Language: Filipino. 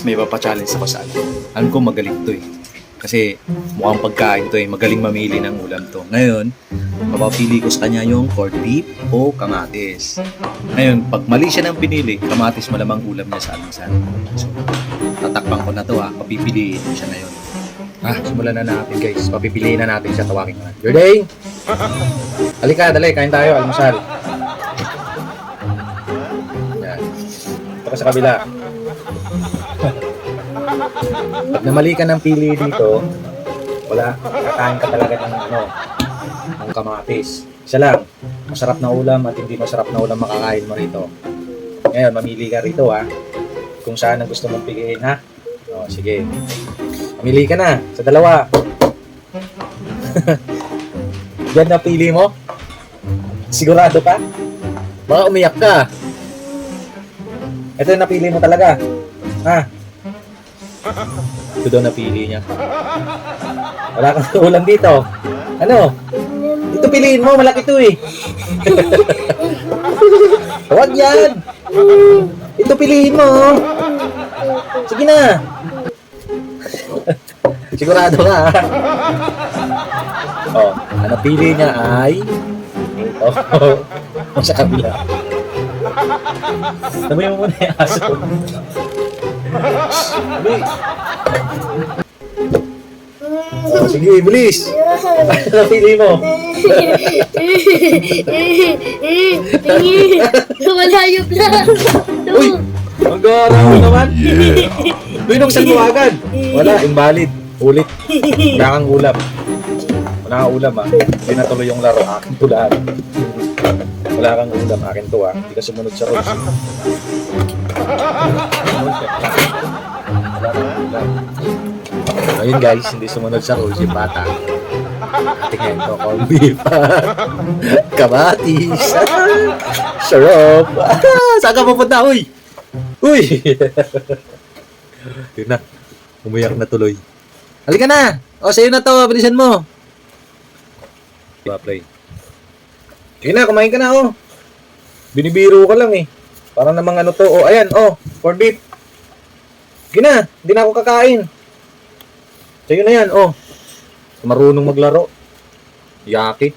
May papachallenge ako sa ano. Alam ko magaling to eh. Kasi mukhang pagkain to eh. Magaling mamili ng ulam to. Ngayon, mapapili ko sa kanya yung corned beef o kamatis. Ngayon, pag mali siya ng pinili, kamatis malamang ulam niya sa almusal. So, tatakpan ko na to ha. Papipiliin ko siya ngayon. Simulan na natin guys. Papipiliin na natin siya. Tawagin ko na. Birding! Halika, dali. Kain tayo. Almusal. Yan. Ito ka sa kabila. Pag namali ka ng pili dito, wala, kakain ka talaga ng kamatis. Isa lang, masarap na ulam at hindi masarap na ulam makakain mo rito. Ngayon, mamili ka rito ha, kung saan ang gusto mong piliin ha. O, sige. Mamili ka na, sa dalawa. Yan na pili mo? Sigurado ka? Baka umiyak ka. Ito yung napili mo talaga. Ha? Ito daw napili niya. Wala kang ulam dito. Ano? Ito piliin mo, malaki ito eh. Huwag yan. Ito piliin mo. Sige na. Sigurado ka ha. Oh, ang napili niya ay ito. Sa kabila. Sabi mo muna yung aso. Oh, sige, bilis. Ano napili mo? Malayop na. Uy! Mag-aaral mo naman. Binuksan mo agad. Wala, invalid. Ulit. Wala kang ulam. Wala kang ulam ha. Hindi na tuloy yung laro. Akin to lahat. Wala kang ulam. Akin to ha. Hindi ka sumunod sa rules. Ayun guys, hindi sumunod sa rules yung bata. Tingnan ko, corned beef. Kamatis. Sarap. Saan ka pupunta? Uy! Uy! Yun na. Umiyak na tuloy. Halika na! O, sa'yo na to. Bilisan mo. Play. Sige na, kumain ka na, oh. Binibiro ka lang, eh. Parang namang ano to. Oh, ayan, oh. Corned beef. Sige na, hindi na ako kakain. Sa'yo na yan, oh. Marunong maglaro. Yaki.